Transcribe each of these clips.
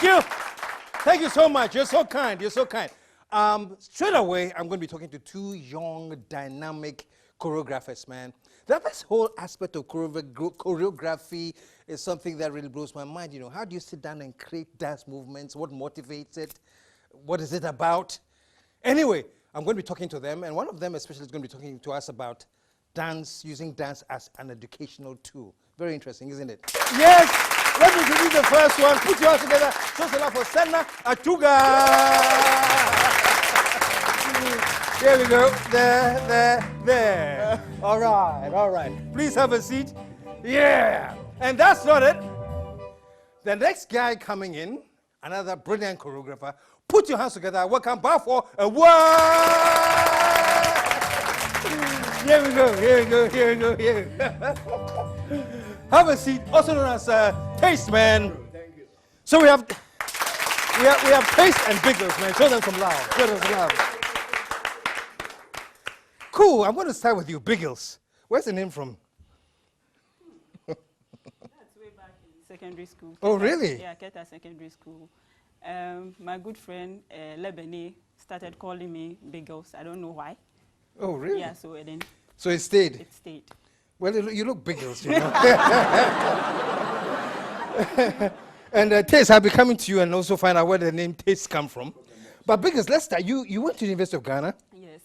you. Thank you so much. You're so kind. You're so kind. Straight away, I'm going to be talking to two young, dynamic choreographers, man. This whole aspect of choreography is something that really blows my mind. You know, how do you sit down and create dance movements? What motivates it? What is it about? Anyway, I'm going to be talking to them, and one of them especially is going to be talking to us about dance, using dance as an educational tool. Very interesting, isn't it? Yes! Let me introduce the first one. Put your hands together. So for Senna Atuga. There we go. There. All right. Please have a seat. Yeah. And that's not it. The next guy coming in, another brilliant choreographer. Put your hands together. Welcome back for a word. Here we go. Have a seat. Also known as Taste, man. Thank you. So we have Taste and Biggles, man. Show them some love. Cool. I'm going to start with you, Biggles. Where's the name from? That's way back in secondary school. Oh, really? Yeah, Keta Secondary School. My good friend Lebeni started calling me Biggles. I don't know why. Oh, really? Yeah, so then So it stayed? it stayed. Well, you look Biggles, you know. And Taste, I'll be coming to you and also find out where the name Taste come from. But Biggles, let's start. You went to the University of Ghana? Yes.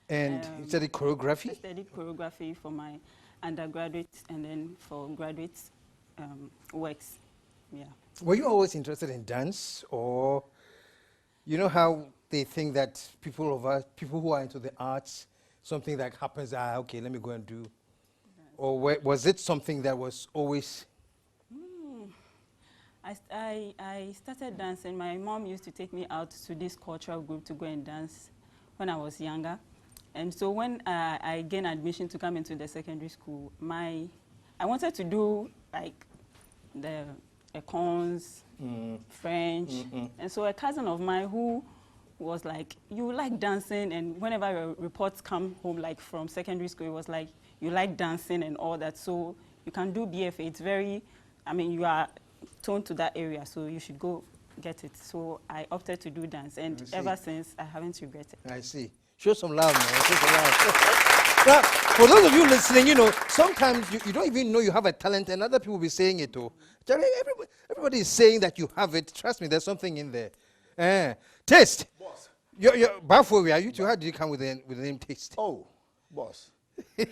And you studied choreography? I studied choreography for my undergraduate and then for graduate works. Yeah. Were you always interested in dance, or you know how they think that people who are into the arts, something that happens, okay, let me go and do, or was it something that was always? I started dancing. My mom used to take me out to this cultural group to go and dance when I was younger. And so when I gained admission to come into the secondary school, I wanted to do like the econs, French. And so a cousin of mine who was like, you like dancing, and whenever your reports come home like from secondary school, it was like, you like dancing and all that, so you can do BFA. It's very, you are toned to that area, so you should go get it. So I opted to do dance, and ever since, I haven't regretted. I see. Show some love, man. Show some love. Now, for those of you listening, you know, sometimes you don't even know you have a talent, and other people will be saying it too. Everybody is saying that you have it. Trust me, there's something in there. Taste. Boss. You're Bafo, are you too? How did you come with the name Taste? Oh, boss. Taste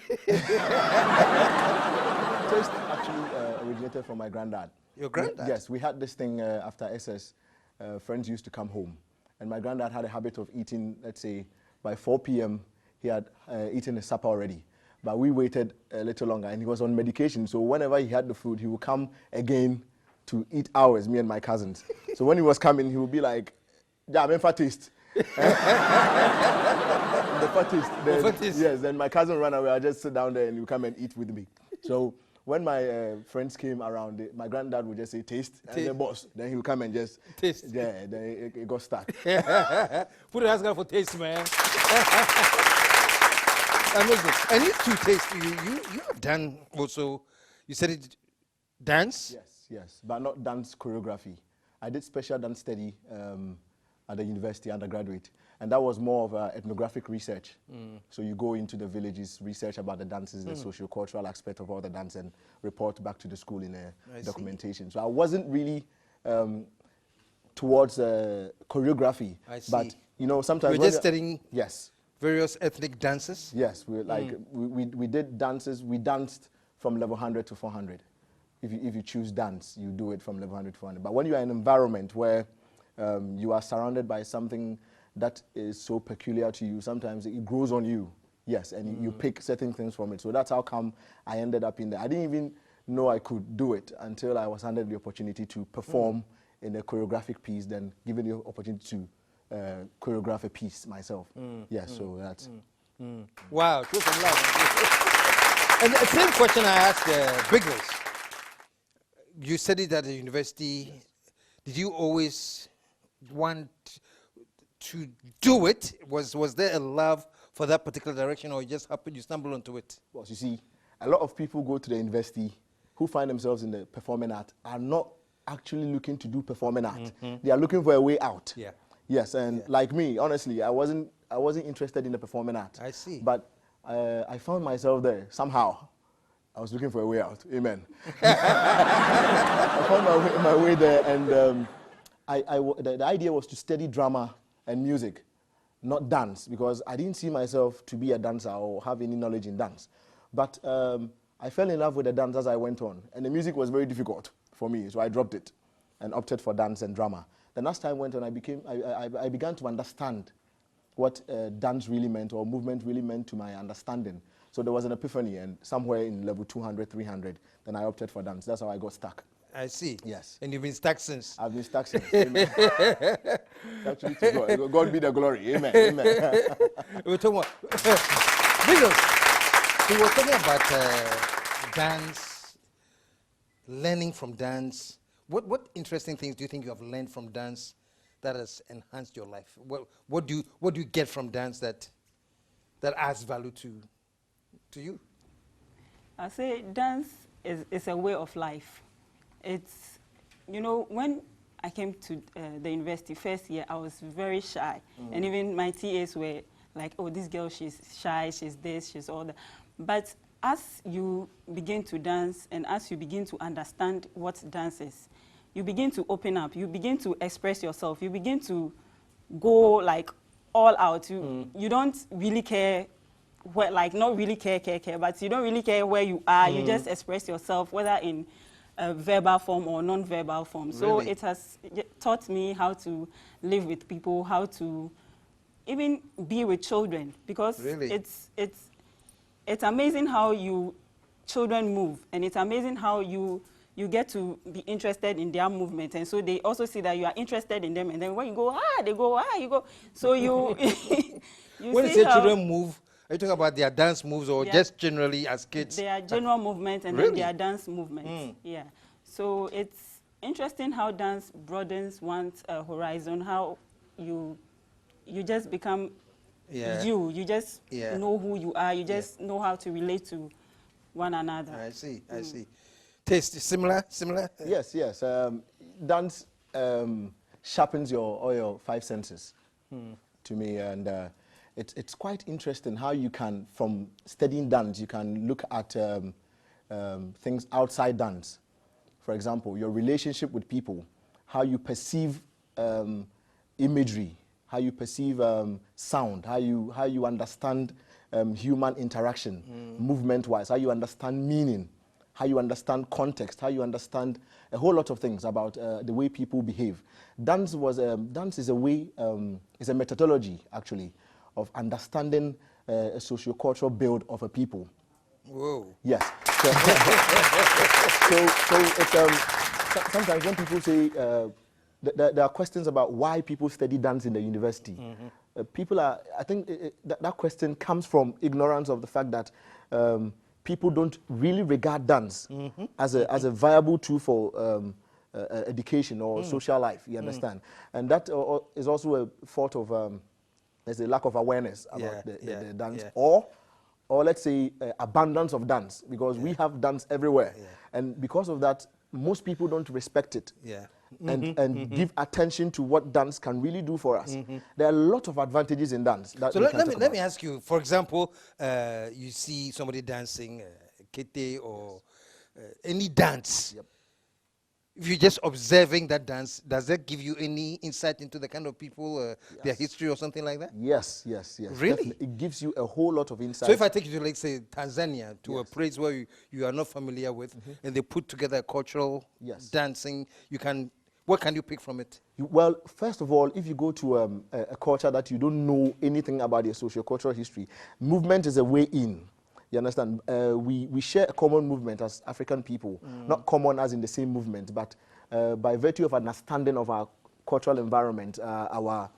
actually originated from my granddad. Your granddad? Yes, we had this thing after SS. Friends used to come home, and my granddad had a habit of eating, let's say, by 4 p.m., he had eaten his supper already. But we waited a little longer, and he was on medication. So whenever he had the food, he would come again to eat ours, me and my cousins. So when he was coming, he would be like, yeah, I'm in for taste. The fat taste. Yes, then my cousin ran away. I just sit down there and you come and eat with me. So when my friends came around, my granddad would just say, taste, and then boss. Then he would come and just taste. Yeah, then it got stuck. Put your hands together for Taste, man. Amazing. And you too, Taste, you have done also, you said it, dance? Yes, but not dance choreography. I did special dance study at the university, undergraduate, and that was more of ethnographic research. So you go into the villages, research about the dances, the socio-cultural aspect of all the dance, and report back to the school in a documentation. So I wasn't really towards choreography. I see. But you know, sometimes you're just studying various ethnic dances? Yes, we did dances. We danced from level 100 to 400. If you choose dance, you do it from level 100 to 400. But when you are in an environment where you are surrounded by something that is so peculiar to you, sometimes it grows on you. Yes, and you pick certain things from it. So that's how come I ended up in there. I didn't even know I could do it until I was handed the opportunity to perform in a choreographic piece, then given the opportunity to choreograph a piece myself. Yes, so that's... Wow, show some love. And the same question I asked Biggles. You studied at the university. Yes. Did you always want to do it? Was there a love for that particular direction, or you just happened, you stumbled onto it? Well, you see, a lot of people go to the university who find themselves in the performing art are not actually looking to do performing art. They are looking for a way out. Yeah. Yes, and like me, honestly, I wasn't interested in the performing art. I see. But I found myself there somehow. I was looking for a way out. Amen. I found my way there, and the idea was to study drama and music, not dance, because I didn't see myself to be a dancer or have any knowledge in dance. But I fell in love with the dance as I went on, and the music was very difficult for me, so I dropped it and opted for dance and drama. Then as time went on, I began to understand what dance really meant or movement really meant to my understanding. So there was an epiphany, and somewhere in level 200, 300, then I opted for dance. That's how I got stuck. I see. Yes. And you've been stuck since. I've been stuck since. Amen. Actually, to God. God be the glory. Amen. Amen. We're talking about Bezos. We were talking about dance, learning from dance. What interesting things do you think you have learned from dance that has enhanced your life? What do you get from dance that adds value to you? I say dance is a way of life. It's, you know, when I came to the university first year, I was very shy. And even my TAs were like, oh, this girl, she's shy, she's this, she's all that. But as you begin to dance and as you begin to understand what dance is, you begin to open up, you begin to express yourself, you begin to go like all out. You don't really care, not really care, but you don't really care where you are. You just express yourself, whether in verbal form or non-verbal form. So Really? it has taught me how to live with people, how to even be with children, because Really? it's amazing how children move, and it's amazing how you get to be interested in their movement, and so they also see that you are interested in them, and then when you go, they go, you go. So you, you When you see say how children move, are you talking about their dance moves or Yeah. just generally as kids? their general movement and Really? then their dance movements. Yeah. So it's interesting how dance broadens one's horizon, how you just become Yeah. you just Yeah. know who you are, you just know how to relate to one another. I see. I see. Taste similar. Yes. Dance sharpens all your five senses to me, and it's quite interesting how you can, from studying dance, you can look at things outside dance. For example, your relationship with people, how you perceive imagery, how you perceive sound, how you understand human interaction, movement-wise, how you understand meaning, how you understand context, how you understand a whole lot of things about the way people behave. Dance is a way, is a methodology actually of understanding a socio-cultural build of a people. Whoa. Yes. So it's sometimes when people say there are questions about why people study dance in the university. I think that question comes from ignorance of the fact that people don't really regard dance as a viable tool for education or social life. You understand, and that is also a fault of there's a lack of awareness about the dance, or let's say abundance of dance, because we have dance everywhere, and because of that, most people don't respect it. And give attention to what dance can really do for us. There are a lot of advantages in dance. That So we can talk let about. me ask you, for example, you see somebody dancing kete or any dance. Yep. If you're just observing that dance, does that give you any insight into the kind of people, their history or something like that? Yes. Really? Definitely. It gives you a whole lot of insight. So if I take you to, like, say, Tanzania, to a place where you are not familiar with, and they put together cultural dancing, what can you pick from it? Well, first of all, if you go to a culture that you don't know anything about their socio-cultural history, movement is a way in. You understand? We share a common movement as African people, not common as in the same movement, but by virtue of understanding of our cultural environment, our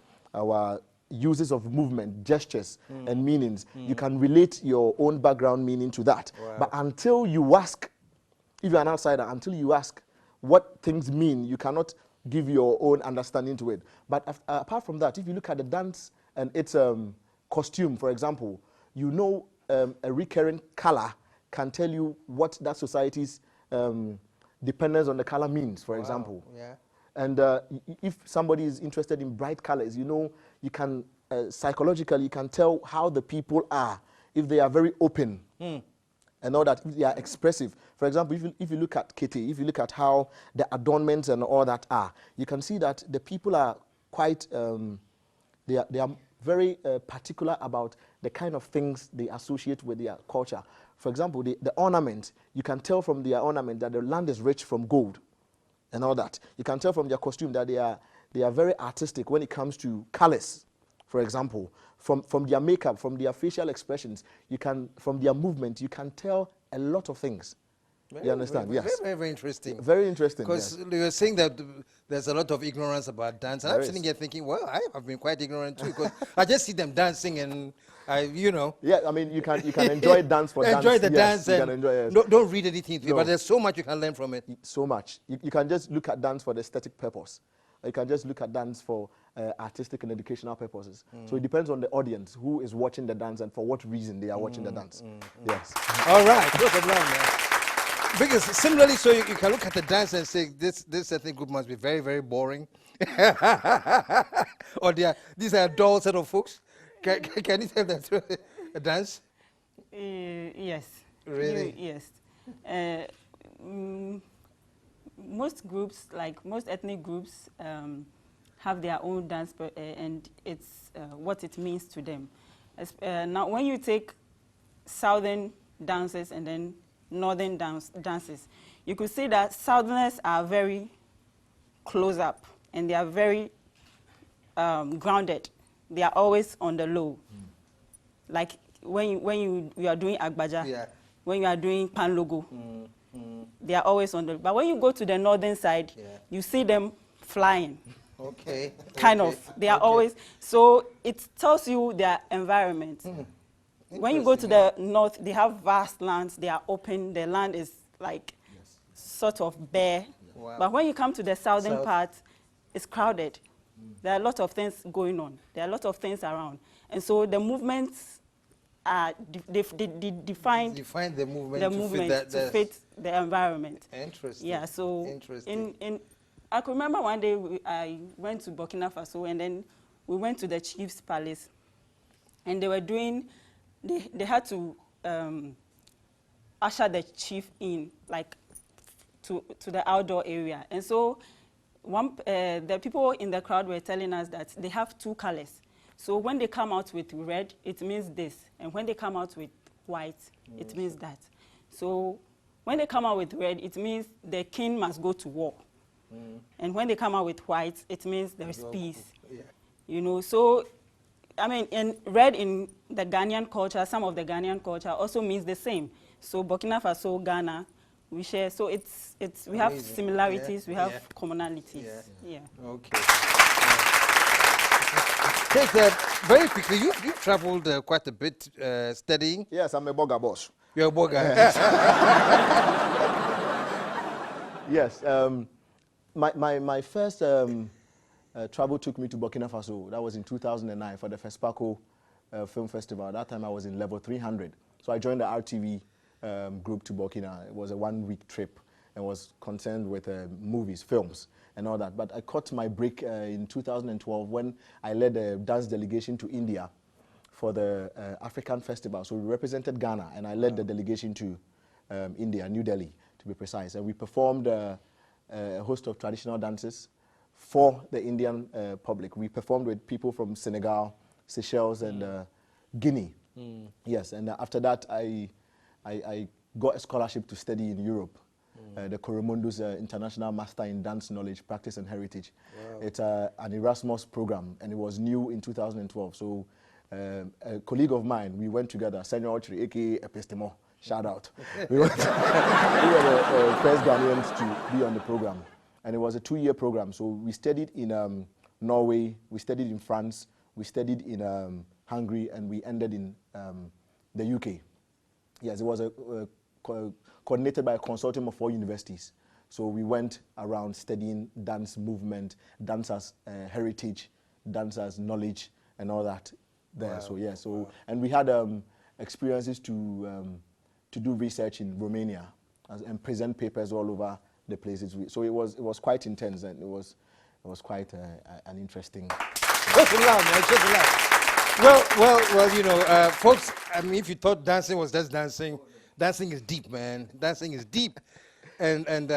uses of movement, gestures, and meanings, you can relate your own background meaning to that. Wow. But until you ask, if you're an outsider, until you ask what things mean, you cannot give your own understanding to it. But apart from that, if you look at the dance and its costume, for example, you know a recurring color can tell you what that society's dependence on the color means, for example. Yeah. And if somebody is interested in bright colors, you can psychologically, you can tell how the people are, if they are very open and all that, if they are expressive. For example, if you look at Kitty, if you look at how the adornments and all that are, you can see that the people are quite, they are very particular about the kind of things they associate with their culture. For example, the ornament, you can tell from their ornament that the land is rich from gold and all that. You can tell from their costume that they are very artistic when it comes to colors, for example. From their makeup, from their facial expressions, from their movement, you can tell a lot of things. You understand? Yes. Very, very interesting. Very interesting. Because you were saying that there's a lot of ignorance about dance. And I'm sitting here thinking, well, I have been quite ignorant too. Because I just see them dancing and Yeah, I mean, you can enjoy dance for dance. Enjoy the dance. You And can enjoy it. don't read anything into it, but there's so much you can learn from it. So much. You can just look at dance for the aesthetic purpose. You can just look at dance for artistic and educational purposes. So it depends on the audience who is watching the dance and for what reason they are watching the dance. Yes. All right. Good line, man. Because similarly, so you can look at the dance and say, this ethnic group must be very, very boring. Or these are dull set of folks. Can you tell that a dance? Yes. Really? Yes. Most groups, like most ethnic groups, have their own dance, and it's what it means to them. Now, when you take southern dances and then northern dances, you could see that southerners are very close up and they are very grounded. They are always on the low. Like when you are doing agbaja, when you are doing pan logo, they are always on the. But when you go to the northern side, you see them flying. Okay. Kind of. They are always. So it tells you their environment. When you go to the north, they have vast lands. They are open. The land is like sort of bare. Wow. But when you come to the southern part, it's crowded. There are a lot of things going on. There are a lot of things around. And so the movements are define the movement to fit the environment. Interesting. Yeah, so interesting. I could remember one day I went to Burkina Faso and then we went to the chief's palace and they were doing, they had to usher the chief in, like to the outdoor area. And so the people in the crowd were telling us that they have two colors. So when they come out with red, it means this. And when they come out with white, it means that. So when they come out with red, it means the king must go to war. And when they come out with white, it means there's peace. Yeah. So, I mean, and red in the Ghanaian culture, some of the Ghanaian culture also means the same. So Burkina Faso, Ghana, we share. So we have similarities, we have commonalities. Yeah. Okay. Very quickly, you've traveled quite a bit studying. Yes, I'm a Boga boss. You're a Boga. Yes. My first travel took me to Burkina Faso. That was in 2009 for the FESPACO Film Festival. At that time, I was in level 300. So I joined the RTV group to Burkina. It was a one-week trip and was concerned with movies, films, and all that. But I caught my break in 2012 when I led a dance delegation to India for the African Festival. So we represented Ghana, and I led the delegation to India, New Delhi, to be precise. And we performed a host of traditional dances for the Indian public. We performed with people from Senegal, Seychelles, and Guinea. Yes, and after that, I got a scholarship to study in Europe. The Coromandus International Master in Dance Knowledge, Practice and Heritage. Wow. It's an Erasmus program, and it was new in 2012. So a colleague of mine, we went together, Senor Ochri, a.k.a. Epistemo, shout out. we were the first Ghanaians to be on the program. And it was a 2-year program. So we studied in Norway, we studied in France, we studied in Hungary, and we ended in the UK. Yes, it was coordinated by a consortium of 4 universities. So we went around studying dance movement, dance as heritage, dance as knowledge, and all that there. Wow. So yeah, so and we had experiences to do research in Romania and present papers all over the places. So it was quite intense, and it was quite an interesting. Just a laugh, man. Just a laugh. Well, you know, folks, I mean, if you thought dancing was just dancing, dancing is deep, man. Dancing is deep. And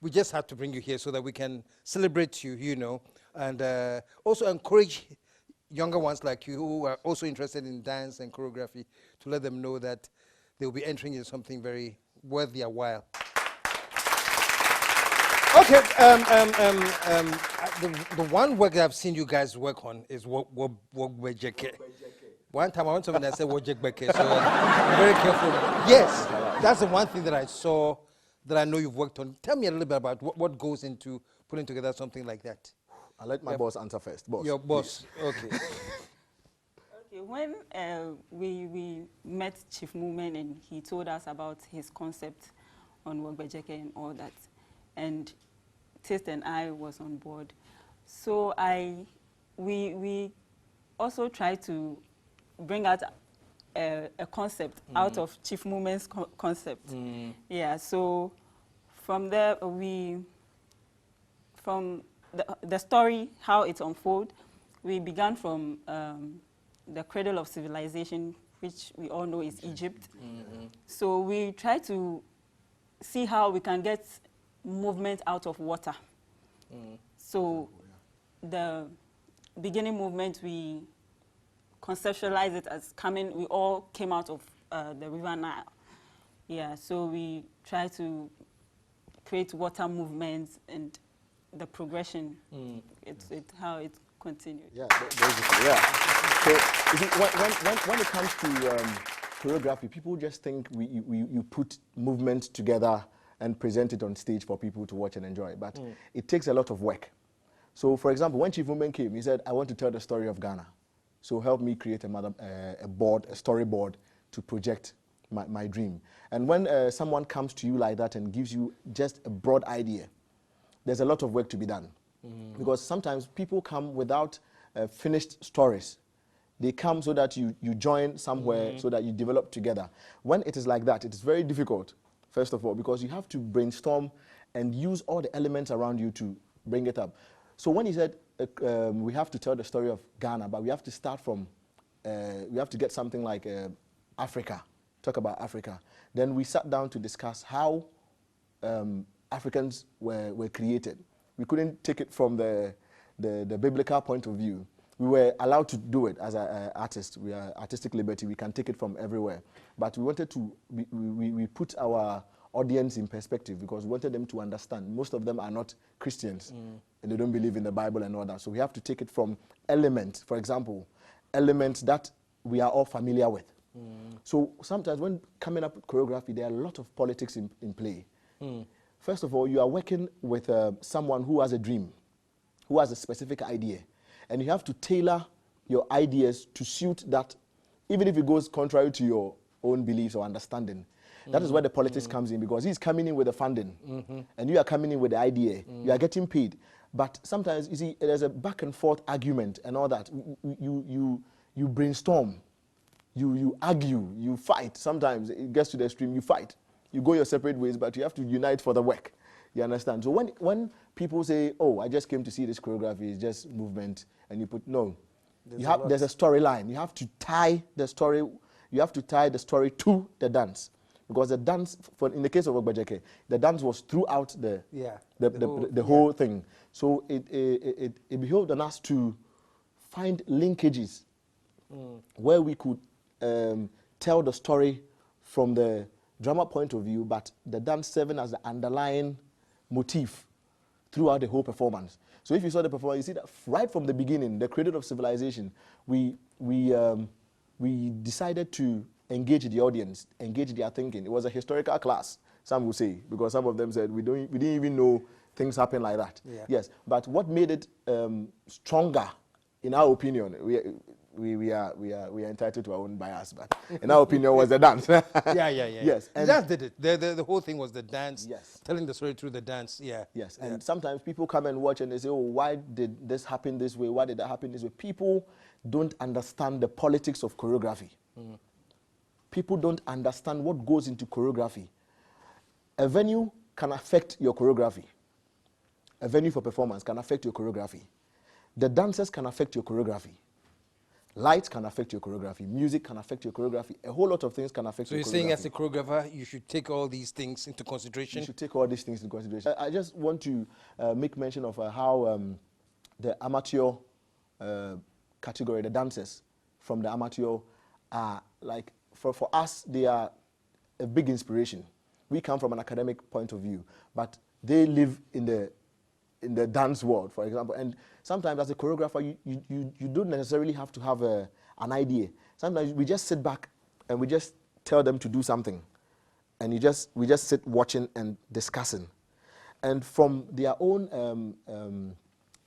we just had to bring you here so that we can celebrate you, you know, and also encourage younger ones like you who are also interested in dance and choreography to let them know that they'll be entering into something very worth their while. Okay, the one work that I've seen you guys work on is Wogbejeke. One time I went to and I said Wogbejeke, so I'm very careful. Yes, that's the one thing that I saw that I know you've worked on. Tell me a little bit about what goes into putting together something like that. I'll let my boss answer first. Boss. Your boss, okay. Okay, when we met Chief Movement and he told us about his concept on Wogbejeke and all that, and Taste and I was on board. So we also tried to bring out a concept out of Chief Movement's concept. Yeah, so from there from the story, how it unfolds, we began from the cradle of civilization, which we all know is Egypt. So we try to see how we can get movement out of water. So the beginning movement, we conceptualize it as coming, we all came out of the River Nile. Yeah, so we try to create water movements and the progression, it's how it continued. Yeah, basically, yeah. So you see, when it comes to choreography, people just think you put movement together and present it on stage for people to watch and enjoy. But it takes a lot of work. So, for example, when Chief Movement came, he said, I want to tell the story of Ghana. So help me create a storyboard to project my dream. And when someone comes to you like that and gives you just a broad idea, there's a lot of work to be done. Because sometimes people come without finished stories. They come so that you join somewhere, so that you develop together. When it is like that, it is very difficult. First of all, because you have to brainstorm and use all the elements around you to bring it up. So when he said we have to tell the story of Ghana, but we have to start from, we have to get something like Africa, talk about Africa. Then we sat down to discuss how Africans were created. We couldn't take it from the biblical point of view. We were allowed to do it as an artist. We are artistic liberty. We can take it from everywhere. But we wanted to, we put our audience in perspective because we wanted them to understand. Most of them are not Christians and they don't believe in the Bible and all that. So we have to take it from elements, for example, elements that we are all familiar with. So sometimes when coming up with choreography, there are a lot of politics in play. First of all, you are working with someone who has a dream, who has a specific idea. And you have to tailor your ideas to suit that, even if it goes contrary to your own beliefs or understanding. That is where the politics comes in, because he's coming in with the funding, and you are coming in with the idea. You are getting paid. But sometimes, you see, there's a back and forth argument and all that. You brainstorm, you argue, you fight. Sometimes it gets to the extreme, you fight. You go your separate ways, but you have to unite for the work. You understand? So when people say, oh, I just came to see this choreography, it's just movement, and you put, no. There's a storyline. You have to tie the story, to the dance. Because the dance, in the case of Wogbejeke, the dance was throughout the whole thing. So it behoved on us to find linkages where we could tell the story from the drama point of view, but the dance serving as the underlying motif throughout the whole performance. So if you saw the performance, you see that right from the beginning, the cradle of civilization, we decided to engage the audience, engage their thinking. It was a historical class, some will say, because some of them said we didn't even know things happen like that. Yeah. Yes, but what made it stronger, in our opinion, we are entitled to our own bias, but in our opinion, was the dance. Yeah. Yes, and the dance did it. The whole thing was the dance. Yes, telling the story through the dance. Yeah. Yes, and sometimes people come and watch and they say, "Oh, why did this happen this way? Why did that happen this way?" People don't understand the politics of choreography. People don't understand what goes into choreography. A venue can affect your choreography. A venue for performance can affect your choreography. The dancers can affect your choreography. Lights can affect your choreography. Music can affect your choreography. A whole lot of things can affect your choreography. So you're saying as a choreographer, you should take all these things into consideration? You should take all these things into consideration. I just want to make mention of how the amateur category, the dancers from the amateur are like, for us, they are a big inspiration. We come from an academic point of view, but they live in the dance world, for example. And sometimes as a choreographer, you don't necessarily have to have an idea. Sometimes we just sit back and we just tell them to do something. And we just sit watching and discussing. And from their own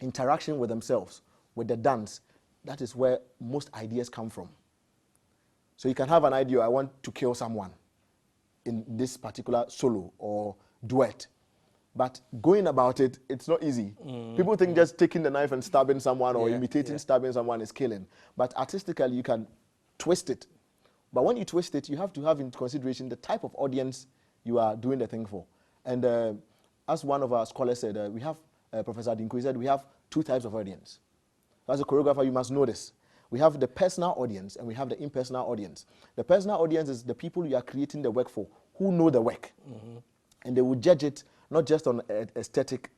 interaction with themselves, with the dance, that is where most ideas come from. So you can have an idea, I want to kill someone in this particular solo or duet. But going about it, it's not easy. People think just taking the knife and stabbing someone or imitating stabbing someone is killing. But artistically, you can twist it. But when you twist it, you have to have in consideration the type of audience you are doing the thing for. And as one of our scholars said, we have, Professor Dinko said, we have two types of audience. As a choreographer, you must know this. We have the personal audience and we have the impersonal audience. The personal audience is the people you are creating the work for, who know the work. And they will judge it not just on aesthetic,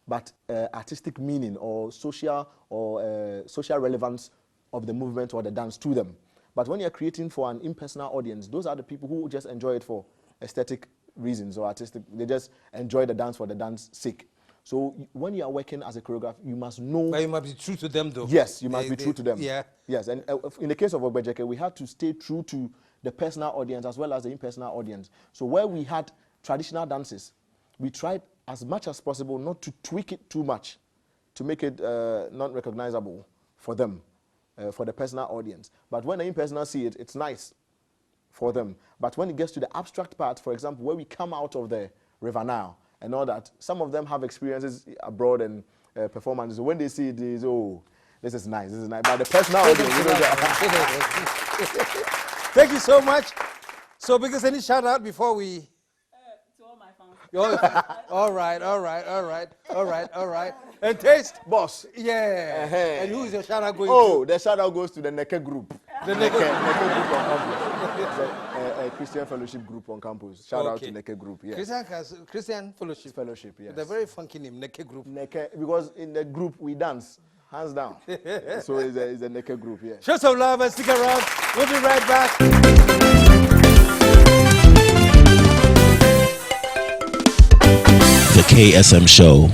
but artistic meaning or social relevance of the movement or the dance to them. But when you're creating for an impersonal audience, those are the people who just enjoy it for aesthetic reasons or artistic. They just enjoy the dance for the dance sake. So when you are working as a choreographer, you must know. But you must be true to them, though. Yes, you must be true to them. Yeah. Yes, and in the case of Ogbejeke, we had to stay true to the personal audience as well as the impersonal audience. So where we had traditional dances, we tried as much as possible not to tweak it too much to make it not recognizable for them, for the personal audience. But when the impersonal see it, it's nice for them. But when it gets to the abstract part, for example, where we come out of the River Nile and all that, some of them have experiences abroad and performances. So when they see it, they say, oh, this is nice, this is nice. But the personal audience, you know that. Thank you so much. So, because any shout out before we... To all my fans. All right. And taste? Boss. Yeah. And who is your shout out going to? The shout out goes to the Neke group. The Neke group on campus. It's a Christian fellowship group on campus. Shout out to Neke group, yes. Christian fellowship. Fellowship, yes. The very funky name, Neke group. Neke, because in the group we dance, hands down. So it's a Neke group, yeah. Show some love and stick around. We'll be right back. The KSM Show.